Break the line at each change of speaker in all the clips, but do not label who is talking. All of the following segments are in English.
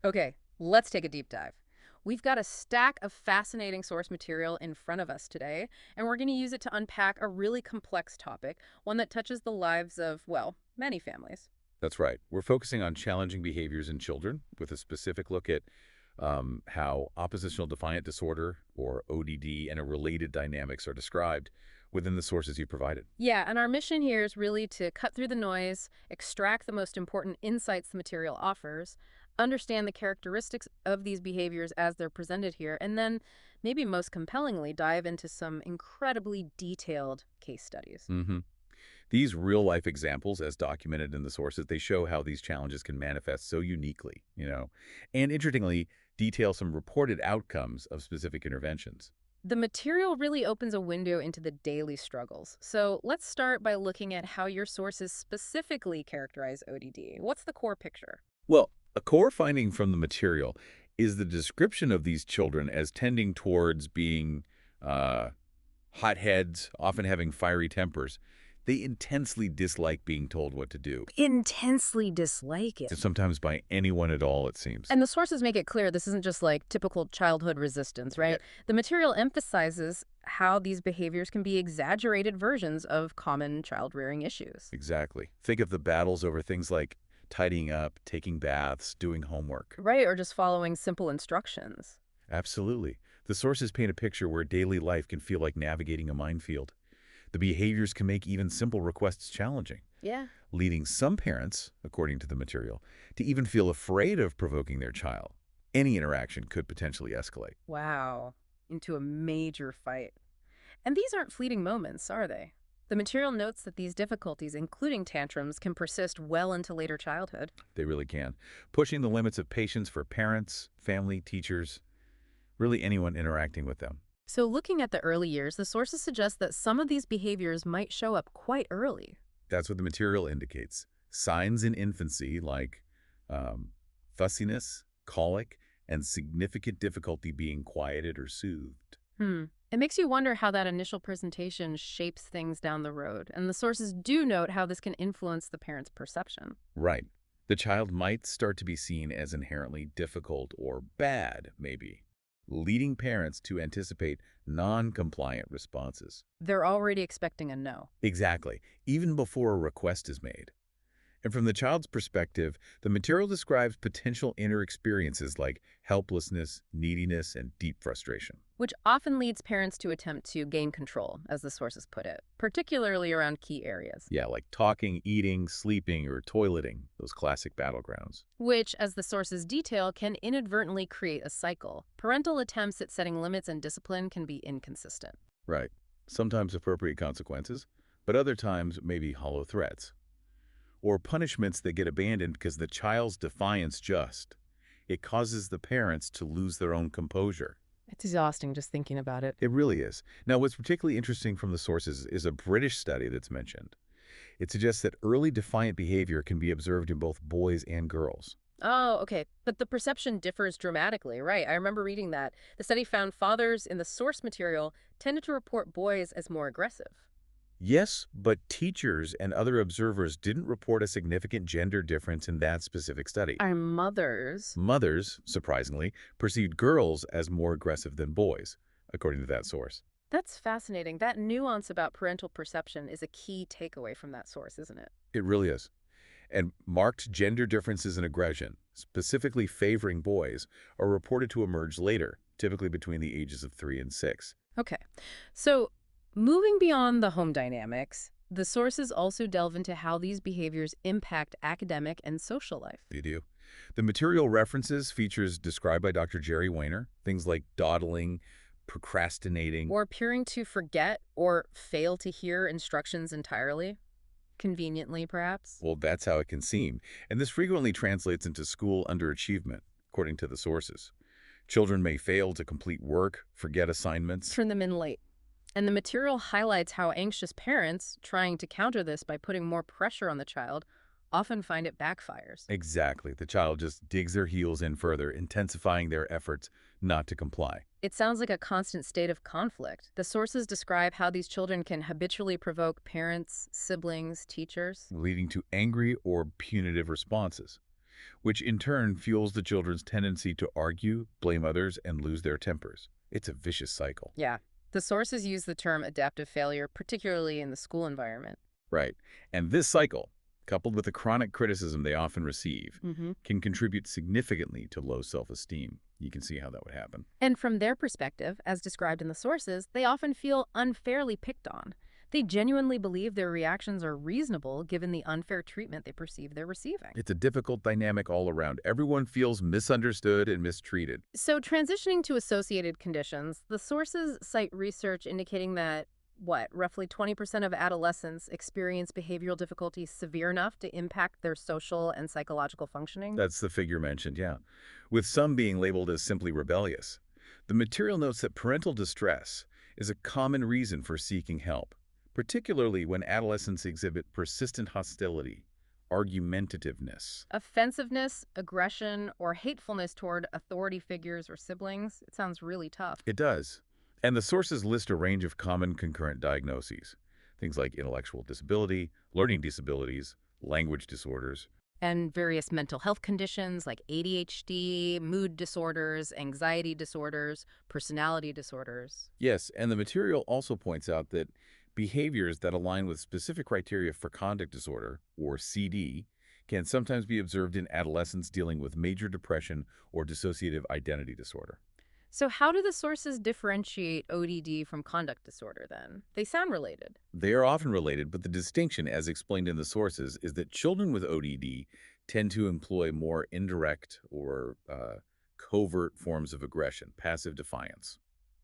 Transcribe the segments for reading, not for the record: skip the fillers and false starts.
Okay, let's take a deep dive. We've got a stack of fascinating source material in front of us today, and we're going to use it to unpack a really complex topic, one that touches the lives of, well, many families.
That's right. We're focusing on challenging behaviors in children with a specific look at how oppositional-defiant disorder, or ODD, and a related dynamics are described within the sources you provided.
Yeah, and our mission here is really to cut through the noise, extract the most important insights the material offers, understand the characteristics of these behaviors as they're presented here, and then, maybe most compellingly, dive into some incredibly detailed case studies.
hmm These real-life examples, as documented in the sources, they show how these challenges can manifest so uniquely. And interestingly, detail some reported outcomes of specific interventions.
The material really opens a window into the daily struggles. So let's start by looking at how your sources specifically characterize ODD. What's the core picture?
Well, a core finding from the material is the description of these children as tending towards being uh, hotheads, often having fiery tempers. They intensely dislike being told what to do,
Intensely dislike it.
and sometimes by anyone at all, it seems.
And the sources make it clear this isn't just like typical childhood resistance,
Yeah,
right? The material emphasizes how these behaviors can be exaggerated versions of common child rearing issues.
exactly. Think of the battles over things like tidying up, taking baths, doing homework.
Right, or just following simple instructions.
Absolutely. The sources paint a picture where daily life can feel like navigating a minefield. The behaviors can make even simple requests challenging,
Yeah.
leading some parents, according to the material, to even feel afraid of provoking their child. Any interaction could potentially escalate.
Wow. Into a major fight. And these aren't fleeting moments, are they? The material notes that these difficulties, including tantrums, can persist well into later childhood.
They really can, pushing the limits of patience for parents, family, teachers, really anyone interacting with them.
So, looking at the early years, the sources suggest that some of these behaviors might show up quite early.
That's what the material indicates. Signs in infancy like um, fussiness, colic, and significant difficulty being quieted or soothed.
It makes you wonder how that initial presentation shapes things down the road, and the sources do note how this can influence the parent's perception.
Right. The child might start to be seen as inherently difficult or bad, maybe, leading parents to anticipate non-compliant responses.
They're already expecting a no.
Exactly, even before a request is made. And from the child's perspective, the material describes potential inner experiences like helplessness, neediness, and deep frustration.
Which often leads parents to attempt to gain control, as the sources put it, particularly around key areas.
Yeah, like talking, eating, sleeping, or toileting, those classic battlegrounds.
Which, as the sources detail, can inadvertently create a cycle. Parental attempts at setting limits and discipline can be inconsistent.
Right. Sometimes appropriate consequences, but other times maybe hollow threats. Or punishments that get abandoned because the child's defiance just. It causes the parents to lose their own composure.
It's exhausting just thinking about it.
It really is. Now, what's particularly interesting from the sources is a British study that's mentioned. It suggests that early defiant behavior can be observed in both boys and girls.
Oh, okay. But the perception differs dramatically, right? I remember reading that. The study found fathers in the source material tended to report boys as more aggressive.
Yes, but teachers and other observers didn't report a significant gender difference in that specific study.
Our mothers.
Mothers, surprisingly, perceived girls as more aggressive than boys, according to that source.
That's fascinating. That nuance about parental perception is a key takeaway from that source, isn't it?
It really is. And marked gender differences in aggression, specifically favoring boys, are reported to emerge later, typically between the ages of 3 and 6.
Okay. So, moving beyond the home dynamics, the sources also delve into how these behaviors impact academic and social life.
They do. The material references features described by Dr. Jerry Weiner, things like dawdling, procrastinating.
Or appearing to forget or fail to hear instructions entirely. Conveniently, perhaps.
Well, that's how it can seem. And this frequently translates into school underachievement, according to the sources. Children may fail to complete work, forget assignments.
Turn them in late. And the material highlights how anxious parents, trying to counter this by putting more pressure on the child, often find it backfires.
Exactly. The child just digs their heels in further, intensifying their efforts not to comply.
It sounds like a constant state of conflict. The sources describe how these children can habitually provoke parents, siblings, teachers.
Leading to angry or punitive responses. which in turn fuels the children's tendency to argue, blame others, and lose their tempers. It's a vicious cycle.
Yeah. The sources use the term adaptive failure, particularly in the school environment.
Right. And this cycle, coupled with the chronic criticism they often receive,
Mm-hmm.
can contribute significantly to low self-esteem. You can see how that would happen.
And from their perspective, as described in the sources, they often feel unfairly picked on. They genuinely believe their reactions are reasonable given the unfair treatment they perceive they're receiving.
It's a difficult dynamic all around. Everyone feels misunderstood and mistreated.
So, transitioning to associated conditions, the sources cite research indicating that, roughly 20% of adolescents experience behavioral difficulties severe enough to impact their social and psychological functioning?
That's the figure mentioned, yeah. With some being labeled as simply rebellious. The material notes that parental distress is a common reason for seeking help, particularly when adolescents exhibit persistent hostility, argumentativeness.
Offensiveness, aggression, or hatefulness toward authority figures or siblings. It sounds really tough.
It does. And the sources list a range of common concurrent diagnoses, things like intellectual disability, learning disabilities, language disorders.
And various mental health conditions like ADHD, mood disorders, anxiety disorders, personality disorders.
Yes, and the material also points out that behaviors that align with specific criteria for conduct disorder, or CD, can sometimes be observed in adolescents dealing with major depression or dissociative identity disorder.
So, how do the sources differentiate ODD from conduct disorder then? They sound related.
They are often related, but the distinction, as explained in the sources, is that children with ODD tend to employ more indirect or covert forms of aggression, passive defiance.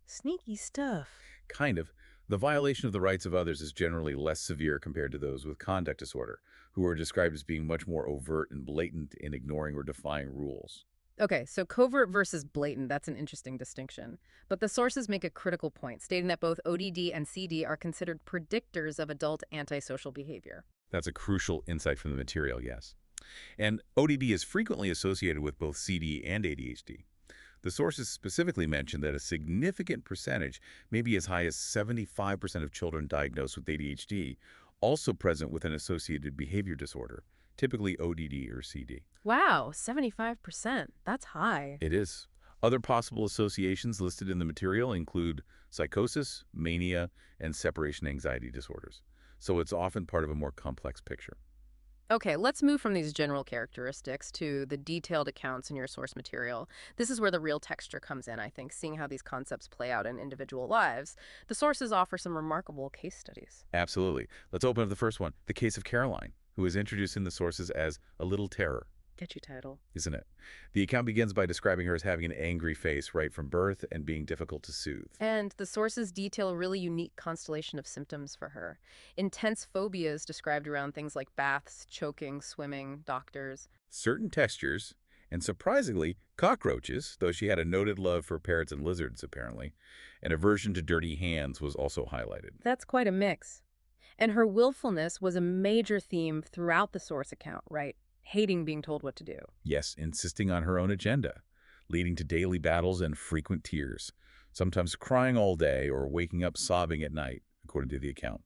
Sneaky stuff.
Kind of. The violation of the rights of others is generally less severe compared to those with conduct disorder, who are described as being much more overt and blatant in ignoring or defying rules.
Okay, so covert versus blatant, that's an interesting distinction. But the sources make a critical point, stating that both ODD and CD are considered predictors of adult antisocial behavior.
That's a crucial insight from the material, yes. And ODD is frequently associated with both CD and ADHD. The sources specifically mention that a significant percentage, maybe as high as 75% of children diagnosed with ADHD, also present with an associated behavior disorder, typically ODD or CD.
Wow, 75%. That's high.
It is. Other possible associations listed in the material include psychosis, mania, and separation anxiety disorders. So it's often part of a more complex picture.
Okay, let's move from these general characteristics to the detailed accounts in your source material. This is where the real texture comes in, I think, seeing how these concepts play out in individual lives. The sources offer some remarkable case studies.
Absolutely. Let's open up the first one, the case of Caroline, who is introduced in the sources as a little terror.
Catchy title.
Isn't it? The account begins by describing her as having an angry face right from birth and being difficult to soothe.
And the sources detail a really unique constellation of symptoms for her. Intense phobias described around things like baths, choking, swimming, doctors.
Certain textures, and surprisingly, cockroaches, though she had a noted love for parrots and lizards, apparently. An aversion to dirty hands was also highlighted.
That's quite a mix. And her willfulness was a major theme throughout the source account, right? Hating being told what to do.
Yes, insisting on her own agenda, leading to daily battles and frequent tears, sometimes crying all day or waking up sobbing at night, according to the account.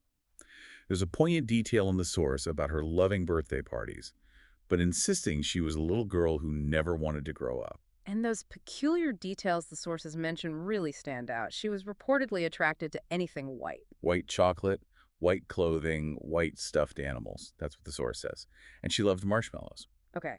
There's a poignant detail in the source about her loving birthday parties, but insisting she was a little girl who never wanted to grow up.
And those peculiar details the sources mention really stand out. She was reportedly attracted to anything white.
White chocolate, white clothing, white stuffed animals. That's what the source says. And she loved marshmallows.
Okay.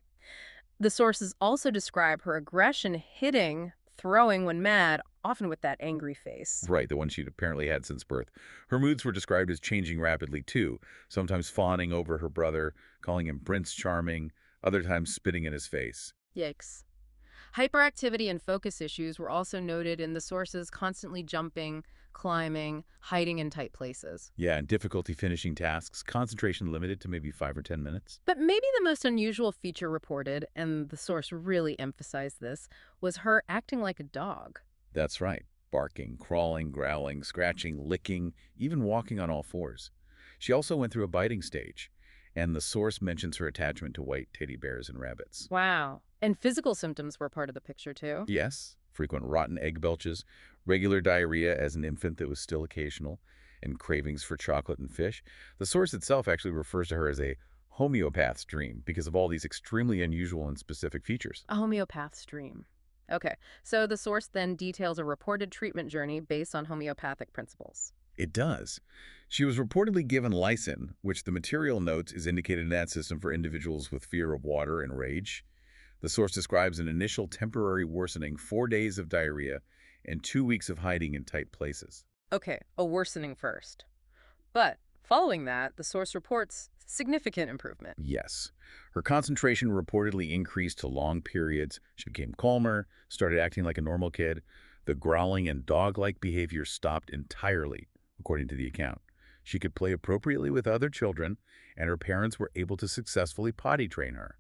The sources also describe her aggression hitting, throwing when mad, often with that angry face.
Right, the one she'd apparently had since birth. Her moods were described as changing rapidly, too, sometimes fawning over her brother, calling him Prince Charming, other times spitting in his face.
Yikes. Hyperactivity and focus issues were also noted in the sources, constantly jumping, climbing, hiding in tight places.
Yeah, and difficulty finishing tasks, concentration limited to maybe 5 or 10 minutes.
But maybe the most unusual feature reported, and the source really emphasized this, was her acting like a dog.
That's right. Barking, crawling, growling, scratching, licking, even walking on all fours. She also went through a biting stage, and the source mentions her attachment to white teddy bears and rabbits.
Wow. And physical symptoms were part of the picture, too.
Yes, frequent rotten egg belches, regular diarrhea as an infant that was still occasional, and cravings for chocolate and fish. The source itself actually refers to her as a homeopath's dream because of all these extremely unusual and specific features.
A homeopath's dream. Okay, so the source then details a reported treatment journey based on homeopathic principles.
It does. She was reportedly given Lysin, which the material notes is indicated in that system for individuals with fear of water and rage. The source describes an initial temporary worsening, 4 days of diarrhea, and 2 weeks of hiding in tight places.
Okay, a worsening first. But following that, the source reports significant improvement.
Yes. Her concentration reportedly increased to long periods. She became calmer, started acting like a normal kid. The growling and dog-like behavior stopped entirely, according to the account. She could play appropriately with other children, and her parents were able to successfully potty train her.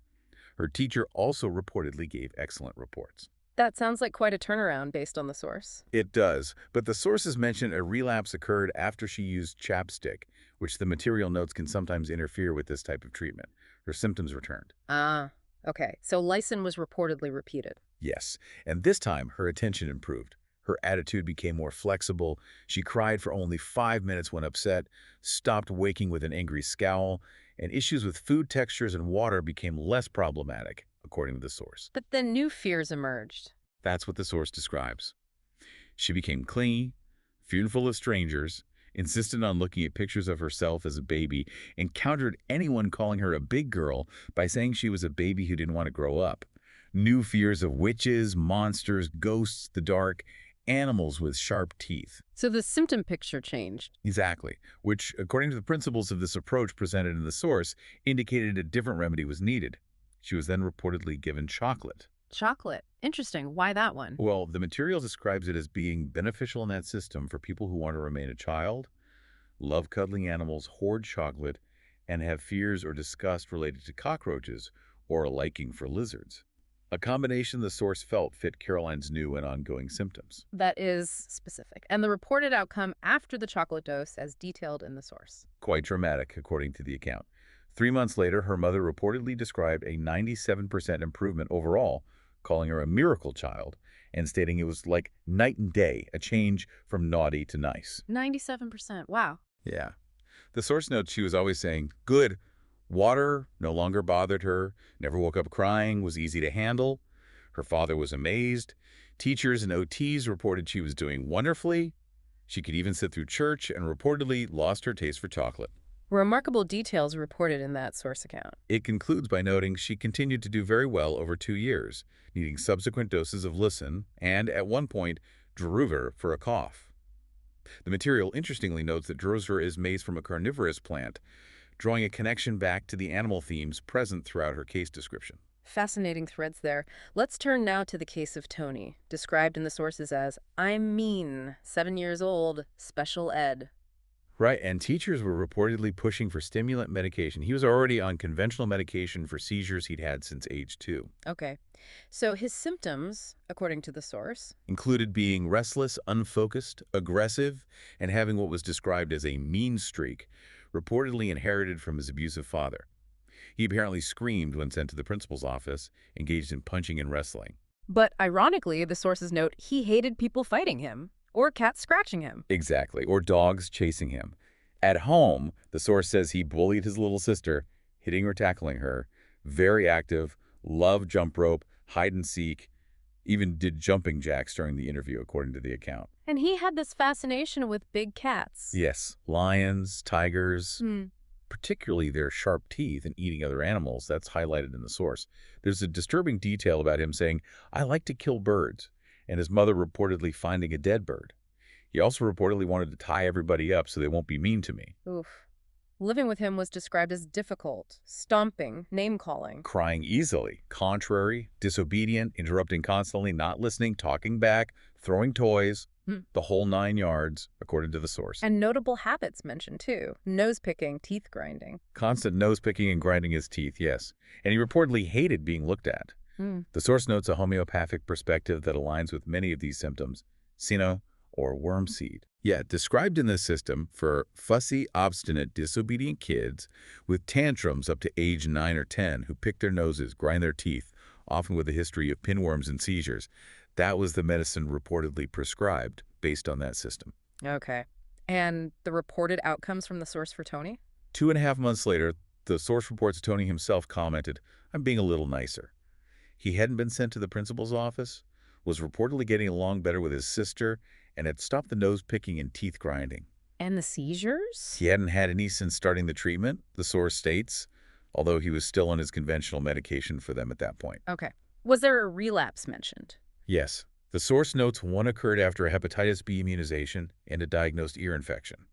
Her teacher also reportedly gave excellent reports.
That sounds like quite a turnaround based on the source.
It does, but the sources mention a relapse occurred after she used chapstick, which the material notes can sometimes interfere with this type of treatment. Her symptoms returned.
Ah, okay. So Lysin was reportedly repeated.
Yes, and this time her attention improved. Her attitude became more flexible. She cried for only 5 minutes when upset, stopped waking with an angry scowl, and issues with food textures and water became less problematic, according to the source.
But then new fears emerged.
That's what the source describes. She became clingy, fearful of strangers, insisted on looking at pictures of herself as a baby, and countered anyone calling her a big girl by saying she was a baby who didn't want to grow up. New fears of witches, monsters, ghosts, the dark, animals with sharp teeth.
So the symptom picture changed.
Exactly, which, according to the principles of this approach presented in the source, indicated a different remedy was needed. She was then reportedly given chocolate.
Chocolate. Interesting. Why that one?
Well, the material describes it as being beneficial in that system for people who want to remain a child, love cuddling animals, hoard chocolate, and have fears or disgust related to cockroaches or a liking for lizards. A combination the source felt fit Caroline's new and ongoing symptoms.
That is specific. And the reported outcome after the chocolate dose as detailed in the source.
Quite dramatic, according to the account. 3 months later, her mother reportedly described a 97% improvement overall, calling her a miracle child, and stating it was like night and day, a change from naughty to nice.
97%. Wow.
Yeah. The source notes she was always saying, good. Water no longer bothered her, never woke up crying, was easy to handle. Her father was amazed. Teachers and OTs reported she was doing wonderfully. She could even sit through church and reportedly lost her taste for chocolate.
Remarkable details reported in that source account.
It concludes by noting she continued to do very well over 2 years, needing subsequent doses of Lysin and, at one point, Druvir for a cough. The material interestingly notes that Druvir is made from a carnivorous plant, drawing a connection back to the animal themes present throughout her case description.
Fascinating threads there. Let's turn now to the case of Tony, described in the sources as, I'm mean, 7 years old, special ed.
Right, and teachers were reportedly pushing for stimulant medication. He was already on conventional medication for seizures he'd had since age 2.
Okay. So his symptoms, according to the source,
Included being restless, unfocused, aggressive, and having what was described as a mean streak, reportedly inherited from his abusive father. He apparently screamed when sent to the principal's office, engaged in punching and wrestling.
but ironically, the sources note he hated people fighting him or cats scratching him.
Exactly, or dogs chasing him. At home, the source says he bullied his little sister, hitting or tackling her, very active, loved jump rope, hide and seek, even did jumping jacks during the interview, according to the account.
And he had this fascination with big cats.
Yes, lions, tigers,
Hmm.
particularly their sharp teeth and eating other animals. That's highlighted in the source. There's a disturbing detail about him saying, I like to kill birds, and his mother reportedly finding a dead bird. He also reportedly wanted to tie everybody up so they won't be mean to me.
Oof. Living with him was described as difficult, stomping, name-calling.
Crying easily, contrary, disobedient, interrupting constantly, not listening, talking back, throwing toys, the whole 9 yards, according to the source.
And notable habits mentioned, too. Nose-picking, teeth grinding.
Constant nose-picking and grinding his teeth, yes. And he reportedly hated being looked at. The source notes a homeopathic perspective that aligns with many of these symptoms, cyno or worm seed. Yet, described in this system for fussy, obstinate, disobedient kids with tantrums up to age 9 or 10 who pick their noses, grind their teeth, often with a history of pinworms and seizures. That was the medicine reportedly prescribed based on that system.
Okay. And the reported outcomes from the source for Tony?
2.5 months later, The source reports Tony himself commented, "I'm being a little nicer." He hadn't been sent to the principal's office, was reportedly getting along better with his sister, and had stopped the nose-picking and teeth-grinding.
And the seizures?
He hadn't had any since starting the treatment, the source states, although he was still on his conventional medication for them at that point.
Okay. Was there a relapse mentioned?
Yes, the source notes one occurred after a hepatitis B immunization and a diagnosed ear infection.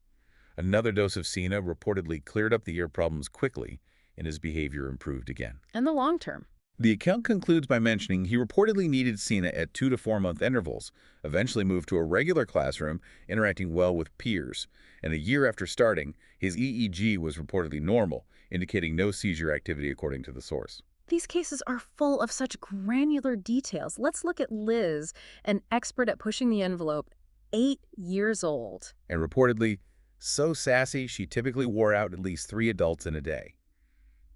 Another dose of Cena reportedly cleared up the ear problems quickly, and his behavior improved again.
And the long term?
The account concludes by mentioning he reportedly needed Cena at 2 to 4 month intervals, eventually moved to a regular classroom, interacting well with peers, and a year after starting, his EEG was reportedly normal, indicating no seizure activity according to the source.
These cases are full of such granular details. Let's look at Liz, an expert at pushing the envelope, 8 years old.
And reportedly, so sassy she typically wore out at least 3 adults in a day.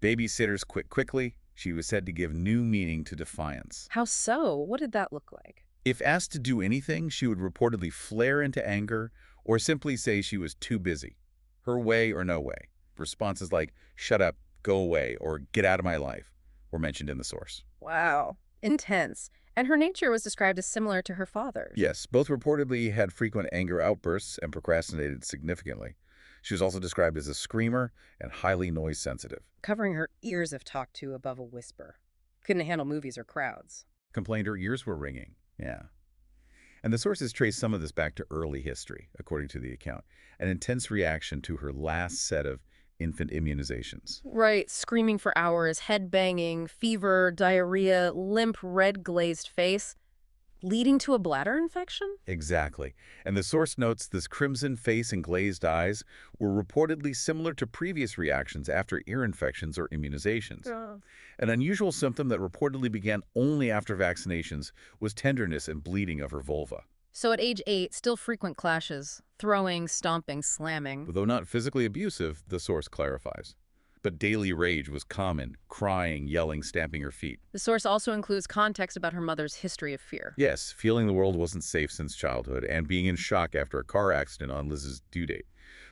Babysitters quit quickly. She was said to give new meaning to defiance.
How so? What did that look like?
If asked to do anything, she would reportedly flare into anger or simply say she was too busy. Her way or no way. Responses like, "Shut up, go away," or "Get out of my life," were mentioned in the source.
Wow. Intense. And her nature was described as similar to her father's.
Yes, both reportedly had frequent anger outbursts and procrastinated significantly. She was also described as a screamer and highly noise-sensitive.
Covering her ears if talked to above a whisper. Couldn't handle movies or crowds.
Complained her ears were ringing. Yeah. And the sources trace some of this back to early history, according to the account, an intense reaction to her last set of infant immunizations.
Right, screaming for hours, head banging, fever, diarrhea, limp red glazed face, leading to a bladder infection?
Exactly. And the source notes this crimson face and glazed eyes were reportedly similar to previous reactions after ear infections or immunizations. An unusual symptom that reportedly began only after vaccinations was tenderness and bleeding of her vulva.
So at age 8, still frequent clashes, throwing, stomping, slamming.
Though not physically abusive, the source clarifies. But daily rage was common, crying, yelling, stamping her feet.
The source also includes context about her mother's history of fear.
Yes, feeling the world wasn't safe since childhood and being in shock after a car accident on Liz's due date.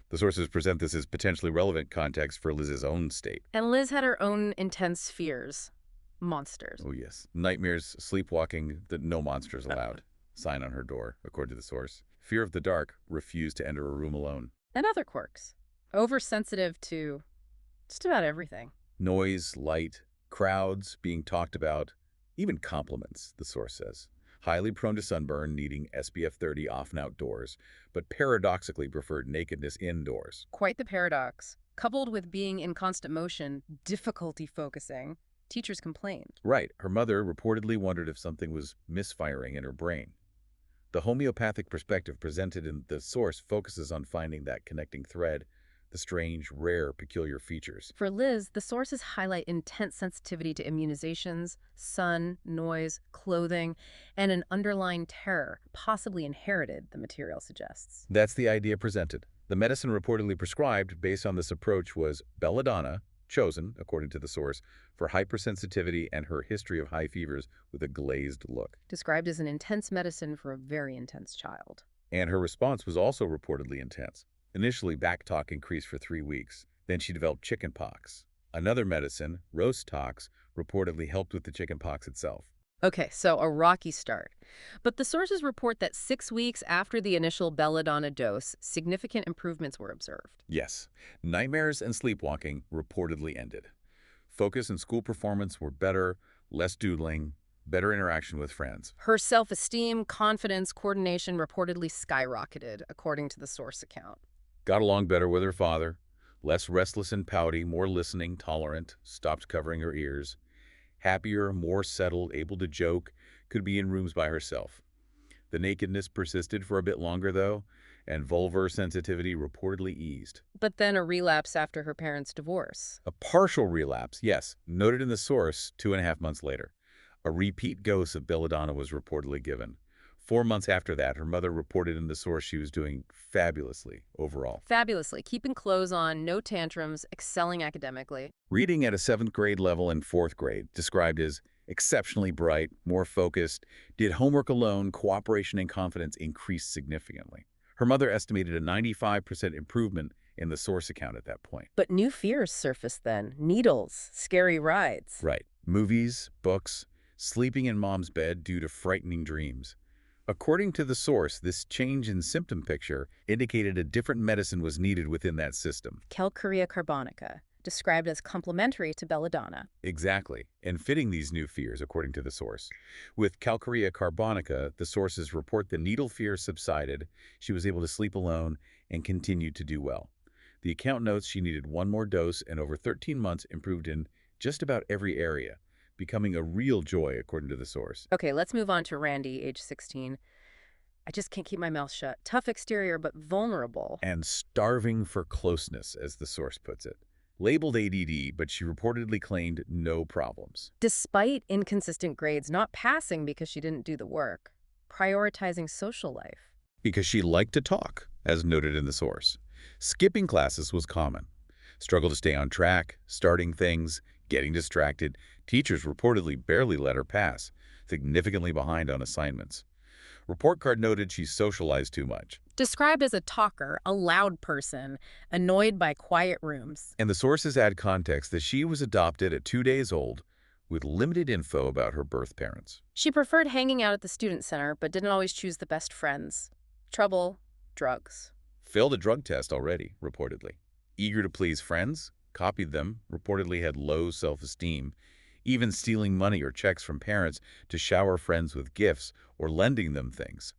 The sources present this as potentially relevant context for Liz's own state.
And Liz had her own intense fears. Monsters.
Oh yes, nightmares, sleepwalking, that no monsters allowed. Sign on her door, according to the source. Fear of the dark, refused to enter a room alone.
And other quirks. Oversensitive to just about everything.
Noise, light, crowds being talked about, even compliments, the source says. Highly prone to sunburn, needing SPF 30 off and outdoors, but paradoxically preferred nakedness indoors.
Quite the paradox. Coupled with being in constant motion, difficulty focusing, teachers complained.
Right. Her mother reportedly wondered if something was misfiring in her brain. The homeopathic perspective presented in the source focuses on finding that connecting thread, the strange, rare, peculiar features.
For Liz, the sources highlight intense sensitivity to immunizations, sun, noise, clothing, and an underlying terror, possibly inherited, the material suggests.
That's the idea presented. The medicine reportedly prescribed based on this approach was belladonna, chosen, according to the source, for hypersensitivity and her history of high fevers with a glazed look.
Described as an intense medicine for a very intense child.
And her response was also reportedly intense. Initially, back talk increased for 3 weeks. Then she developed chicken pox. Another medicine, roast tox, reportedly helped with the chicken pox itself.
Okay, so a rocky start. But the sources report that 6 weeks after the initial belladonna dose, significant improvements were observed.
Yes, nightmares and sleepwalking reportedly ended. Focus and school performance were better, less doodling, better interaction with friends.
Her self-esteem, confidence, coordination reportedly skyrocketed, according to the source account.
Got along better with her father, less restless and pouty, more listening, tolerant, stopped covering her ears. Happier, more settled, able to joke, could be in rooms by herself. The nakedness persisted for a bit longer, though, and vulvar sensitivity reportedly eased.
But then a relapse after her parents' divorce.
A partial relapse, yes, noted in the source 2.5 months later. A repeat dose of belladonna was reportedly given. 4 months after that, her mother reported in the source she was doing fabulously overall.
Fabulously, keeping clothes on, no tantrums, excelling academically.
Reading at a 7th grade level and 4th grade, described as exceptionally bright, more focused, did homework alone, cooperation and confidence increased significantly. Her mother estimated a 95% improvement in the source account at that point.
But new fears surfaced then. Needles, scary rides.
Right. Movies, books, sleeping in mom's bed due to frightening dreams. According to the source, this change in symptom picture indicated a different medicine was needed within that system.
Calcarea carbonica, described as complementary to belladonna.
Exactly, and fitting these new fears, according to the source. With calcarea carbonica, the sources report the needle fear subsided, she was able to sleep alone, and continued to do well. The account notes she needed one more dose and over 13 months improved in just about every area, becoming a real joy, according to the source.
Okay, let's move on to Randi, age 16. I just can't keep my mouth shut. Tough exterior, but vulnerable.
And starving for closeness, as the source puts it. Labeled ADD, but she reportedly claimed no problems.
Despite inconsistent grades, not passing because she didn't do the work. Prioritizing social life.
Because she liked to talk, as noted in the source. Skipping classes was common. Struggle to stay on track, starting things, getting distracted. Teachers reportedly barely let her pass, significantly behind on assignments. Report card noted she socialized too much.
Described as a talker, a loud person, annoyed by quiet rooms.
And the sources add context that she was adopted at 2 days old with limited info about her birth parents.
She preferred hanging out at the student center, but didn't always choose the best friends. Trouble, drugs.
Failed a drug test already, reportedly. Eager to please friends, copied them, reportedly had low self-esteem, even stealing money or checks from parents to shower friends with gifts or lending them things.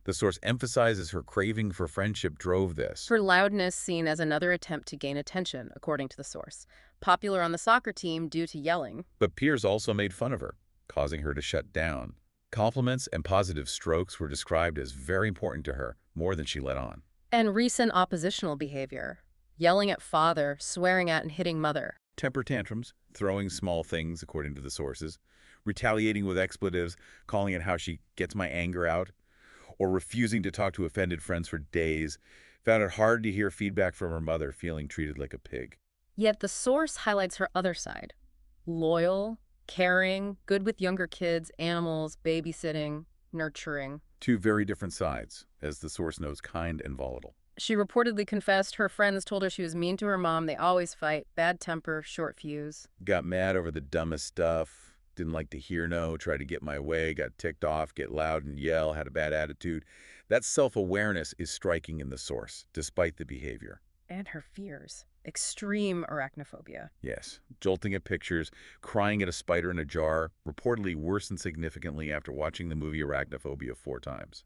The source emphasizes her craving for friendship drove this.
Her loudness seen as another attempt to gain attention, according to the source. Popular on the soccer team due to yelling.
But peers also made fun of her, causing her to shut down. Compliments and positive strokes were described as very important to her, more than she let on.
And recent oppositional behavior. Yelling at father, swearing at and hitting mother.
Temper tantrums, throwing small things, according to the sources, retaliating with expletives, calling it how she gets my anger out, or refusing to talk to offended friends for days, found it hard to hear feedback from her mother, feeling treated like a pig.
Yet the source highlights her other side. Loyal, caring, good with younger kids, animals, babysitting, nurturing.
Two very different sides, as the source knows, kind and volatile.
She reportedly confessed her friends told her she was mean to her mom. They always fight. Bad temper, short fuse.
Got mad over the dumbest stuff, didn't like to hear no, tried to get my way, got ticked off, get loud and yell, had a bad attitude. That self-awareness is striking in the source, despite the behavior.
And her fears. Extreme arachnophobia.
Yes, jolting at pictures, crying at a spider in a jar, reportedly worsened significantly after watching the movie Arachnophobia 4 times.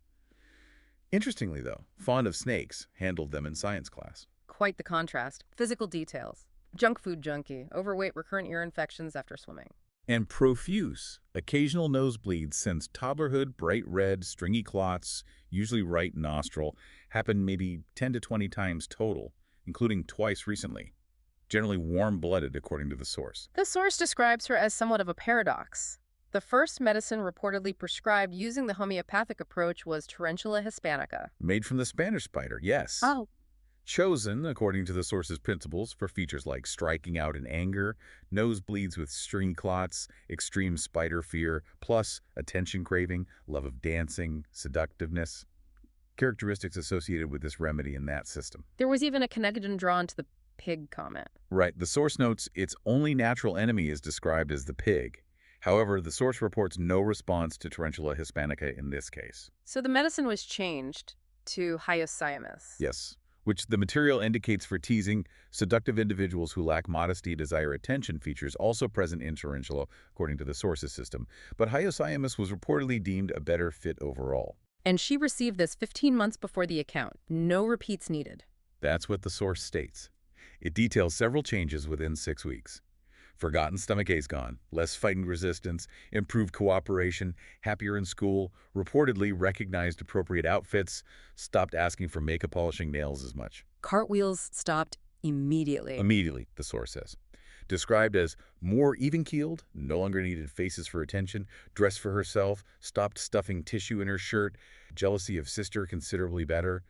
Interestingly, though, fond of snakes, handled them in science class.
Quite the contrast. Physical details. Junk food junkie. Overweight, recurrent ear infections after swimming.
And profuse, occasional nosebleeds since toddlerhood, bright red, stringy clots, usually right nostril, happened maybe 10 to 20 times total, including twice recently. Generally warm-blooded, according to the source.
The source describes her as somewhat of a paradox. The first medicine reportedly prescribed using the homeopathic approach was Tarantula hispanica.
Made from the Spanish spider, yes.
Oh.
Chosen, according to the source's principles, for features like striking out in anger, nosebleeds with stringy clots, extreme spider fear, plus attention craving, love of dancing, seductiveness. Characteristics associated with this remedy in that system.
There was even a connection drawn to the pig comment.
Right. The source notes its only natural enemy is described as the pig. However, the source reports no response to Tarantula hispanica in this case.
So the medicine was changed to hyoscyamus.
Yes, which the material indicates for teasing, seductive individuals who lack modesty, desire attention features also present in Tarantula, according to the source's system. But hyoscyamus was reportedly deemed a better fit overall.
And she received this 15 months before the account. No repeats needed.
That's what the source states. It details several changes within 6 weeks. Forgotten stomach ache gone, less fighting resistance, improved cooperation, happier in school, reportedly recognized appropriate outfits, stopped asking for makeup polishing nails as much.
Cartwheels stopped immediately.
Immediately, the source says. Described as more even-keeled, no longer needed faces for attention, dressed for herself, stopped stuffing tissue in her shirt, jealousy of sister considerably better.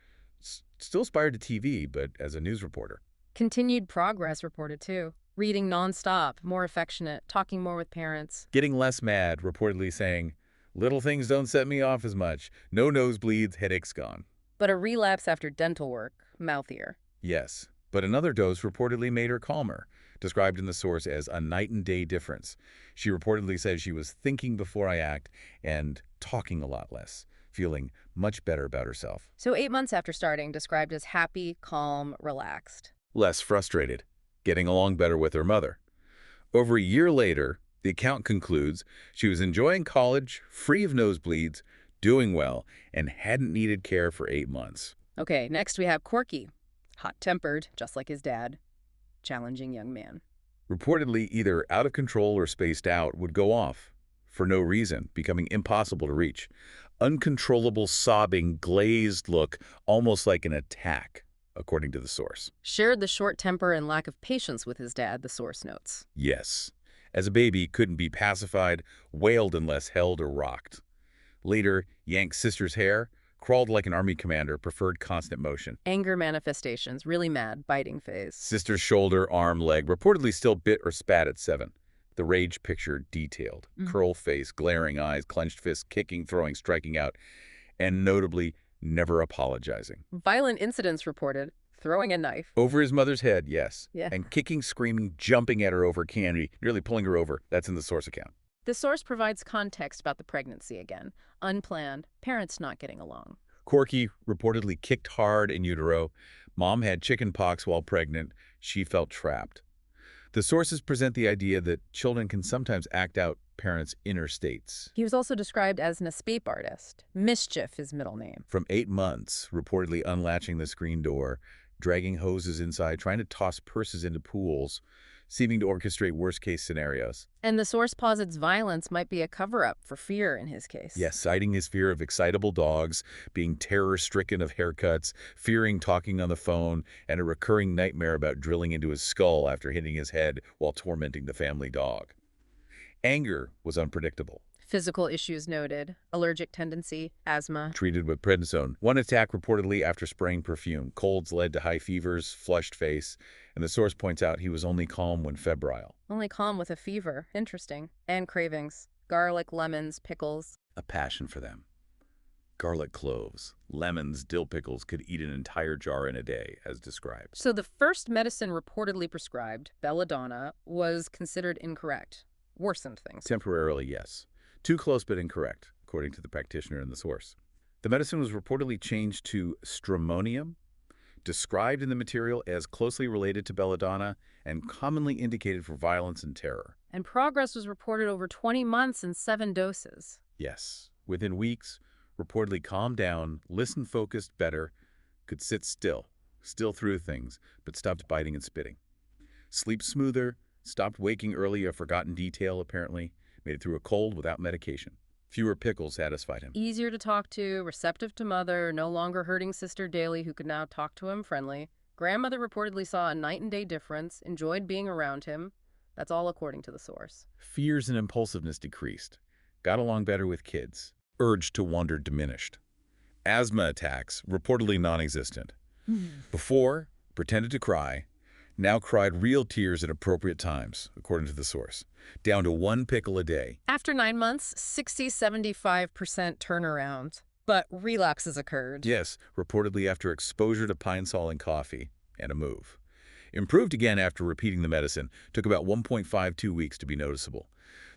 Still aspired to TV, but as a news reporter.
Continued progress reported too. Reading nonstop, more affectionate, talking more with parents.
Getting less mad, reportedly saying, little things don't set me off as much. No nosebleeds, headaches gone.
But a relapse after dental work, mouthier.
Yes, But another dose reportedly made her calmer, described in the source as a night and day difference. She reportedly said she was thinking before I act and talking a lot less, feeling much better about herself.
So 8 months after starting, described as happy, calm, relaxed.
Less frustrated, getting along better with her mother. Over a year later, the account concludes she was enjoying college, free of nosebleeds, doing well, and hadn't needed care for 8 months.
Okay, next we have Corky. Hot-tempered, just like his dad. Challenging young man.
Reportedly either out of control or spaced out, would go off for no reason, becoming impossible to reach. Uncontrollable sobbing, glazed look, almost like an attack, according to the source.
Shared the short temper and lack of patience with his dad, the source notes.
Yes. As a baby, couldn't be pacified, wailed unless held or rocked. Later, yanked sister's hair, crawled like an army commander, preferred constant motion.
Anger manifestations, really mad, biting phase.
Sister's shoulder, arm, leg, reportedly still bit or spat at 7. The rage picture detailed. Curl face, glaring eyes, clenched fists, kicking, throwing, striking out, and notably, never apologizing.
Violent incidents reported. Throwing a knife.
Over his mother's head, yes.
Yeah.
And kicking, screaming, jumping at her over candy, nearly pulling her over. That's in the source account.
The source provides context about the pregnancy again. Unplanned, parents not getting along.
Corky reportedly kicked hard in utero. Mom had chicken pox while pregnant. She felt trapped. The sources present the idea that children can sometimes act out parents' inner states.
He was also described as an escape artist. Mischief, his middle name.
From 8 months, reportedly unlatching the screen door, dragging hoses inside, trying to toss purses into pools, seeming to orchestrate worst-case scenarios.
And the source posits violence might be a cover-up for fear in his case.
Yes, citing his fear of excitable dogs, being terror-stricken of haircuts, fearing talking on the phone, and a recurring nightmare about drilling into his skull after hitting his head while tormenting the family dog. Anger was unpredictable.
Physical issues noted. Allergic tendency, asthma.
Treated with prednisone. One attack reportedly after spraying perfume. Colds led to high fevers, flushed face, and the source points out he was only calm when febrile.
Only calm with a fever. Interesting. And cravings. Garlic, lemons, pickles.
A passion for them. Garlic cloves, lemons, dill pickles, could eat an entire jar in a day, as described.
So the first medicine reportedly prescribed, belladonna, was considered incorrect. Worsened things.
Temporarily, yes. Too close but incorrect, according to the practitioner in the source. The medicine was reportedly changed to stramonium, described in the material as closely related to belladonna and commonly indicated for violence and terror.
And progress was reported over 20 months and 7 doses.
Yes. Within weeks, reportedly calmed down, listened focused better, could sit still through things, but stopped biting and spitting. Sleep smoother, stopped waking early, a forgotten detail apparently, made it through a cold without medication. Fewer pickles satisfied him.
Easier to talk to, receptive to mother, no longer hurting sister daily who could now talk to him friendly. Grandmother reportedly saw a night and day difference, enjoyed being around him. That's all according to the source.
Fears and impulsiveness decreased. Got along better with kids. Urge to wander diminished. Asthma attacks reportedly non-existent. Before, pretended to cry. Now cried real tears at appropriate times, according to the source. Down to 1 pickle a day.
After 9 months, 60-75% turnaround. But relapses occurred.
Yes, reportedly after exposure to pine sol and coffee, and a move. Improved again after repeating the medicine. Took about 1.52 weeks to be noticeable.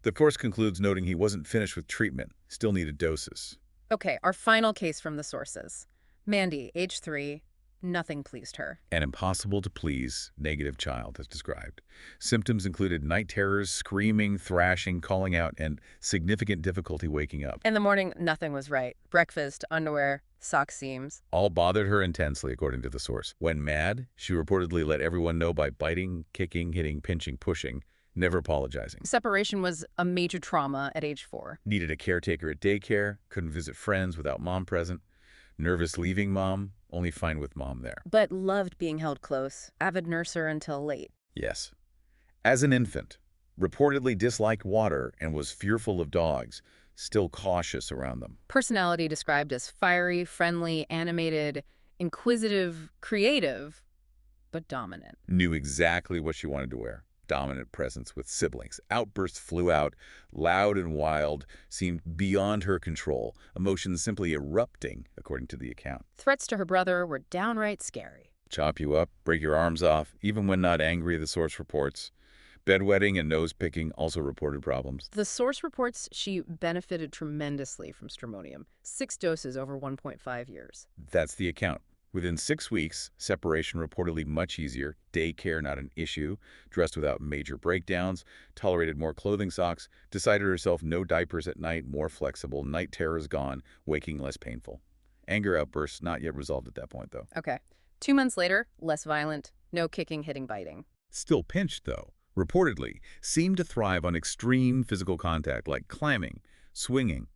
The course concludes noting he wasn't finished with treatment, still needed doses.
Okay, our final case from the sources. Mandy, age 3. Nothing pleased her.
An impossible-to-please negative child, as described. Symptoms included night terrors, screaming, thrashing, calling out, and significant difficulty waking up.
In the morning, nothing was right. Breakfast, underwear, sock seams.
All bothered her intensely, according to the source. When mad, she reportedly let everyone know by biting, kicking, hitting, pinching, pushing, never apologizing.
Separation was a major trauma at age 4.
Needed a caretaker at daycare, couldn't visit friends without mom present. Nervous leaving mom, only fine with mom there.
But loved being held close. Avid nurser until late.
Yes. As an infant, reportedly disliked water and was fearful of dogs, still cautious around them.
Personality described as fiery, friendly, animated, inquisitive, creative, but dominant.
Knew exactly what she wanted to wear. Dominant presence with siblings. Outbursts flew out, loud and wild, seemed beyond her control, emotions simply erupting, according to the account.
Threats to her brother were downright scary.
chop you up, break your arms off, even when not angry, the source reports. Bedwetting and nose picking also reported problems.
The source reports she benefited tremendously from stramonium, 6 doses over 1.5 years.
That's the account. Within 6 weeks, separation reportedly much easier, daycare not an issue, dressed without major breakdowns, tolerated more clothing socks, decided herself no diapers at night, more flexible, night terrors gone, waking less painful. Anger outbursts not yet resolved at that point, though.
Okay. 2 months later, less violent, no kicking, hitting, biting.
Still pinched, though. Reportedly, seemed to thrive on extreme physical contact like climbing, swinging.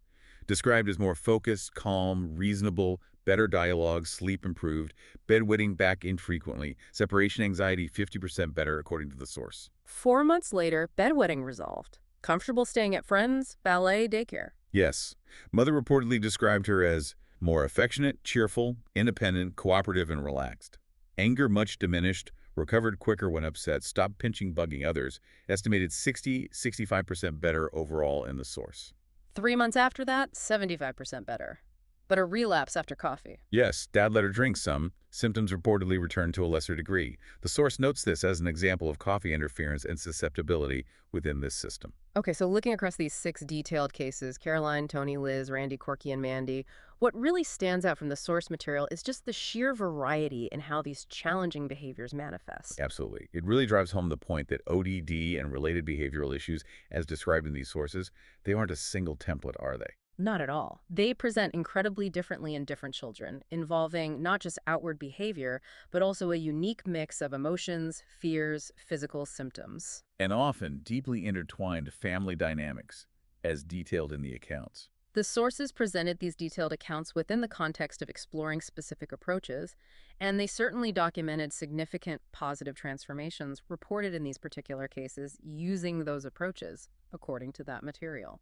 Described as more focused, calm, reasonable, better dialogue, sleep improved, bedwetting back infrequently, separation anxiety 50% better according to the source.
4 months later, bedwetting resolved. Comfortable staying at friends, ballet, daycare.
Yes, mother reportedly described her as more affectionate, cheerful, independent, cooperative, and relaxed. Anger much diminished, recovered quicker when upset, stopped pinching, bugging others, estimated 60–65% better overall in the source.
3 months after that, 75% better. But a relapse after coffee.
Yes, dad let her drink some. Symptoms reportedly returned to a lesser degree. The source notes this as an example of coffee interference and susceptibility within this system.
Okay, so looking across these 6 detailed cases, Caroline, Tony, Liz, Randi, Corky, and Mandy, what really stands out from the source material is just the sheer variety in how these challenging behaviors manifest.
Absolutely. It really drives home the point that ODD and related behavioral issues, as described in these sources, they aren't a single template, are they?
Not at all. They present incredibly differently in different children, involving not just outward behavior, but also a unique mix of emotions, fears, physical symptoms.
And often deeply intertwined family dynamics, as detailed in the accounts.
The sources presented these detailed accounts within the context of exploring specific approaches, and they certainly documented significant positive transformations reported in these particular cases using those approaches, according to that material.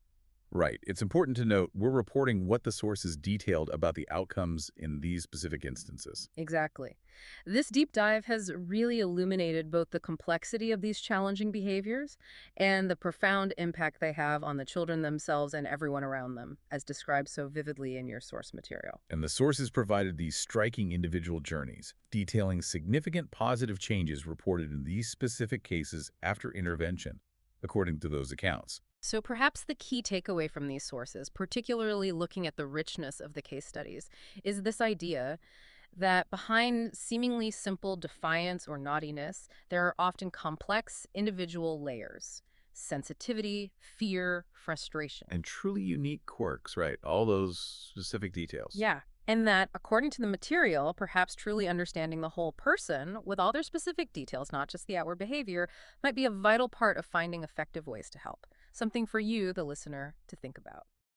Right. It's important to note we're reporting what the sources detailed about the outcomes in these specific instances.
Exactly. This deep dive has really illuminated both the complexity of these challenging behaviors and the profound impact they have on the children themselves and everyone around them, as described so vividly in your source material.
And the sources provided these striking individual journeys, detailing significant positive changes reported in these specific cases after intervention, according to those accounts.
So perhaps the key takeaway from these sources, particularly looking at the richness of the case studies, is this idea that behind seemingly simple defiance or naughtiness, there are often complex individual layers: sensitivity, fear, frustration.
And truly unique quirks, right? All those specific details.
Yeah. And that, according to the material, perhaps truly understanding the whole person with all their specific details, not just the outward behavior, might be a vital part of finding effective ways to help. Something for you, the listener, to think about.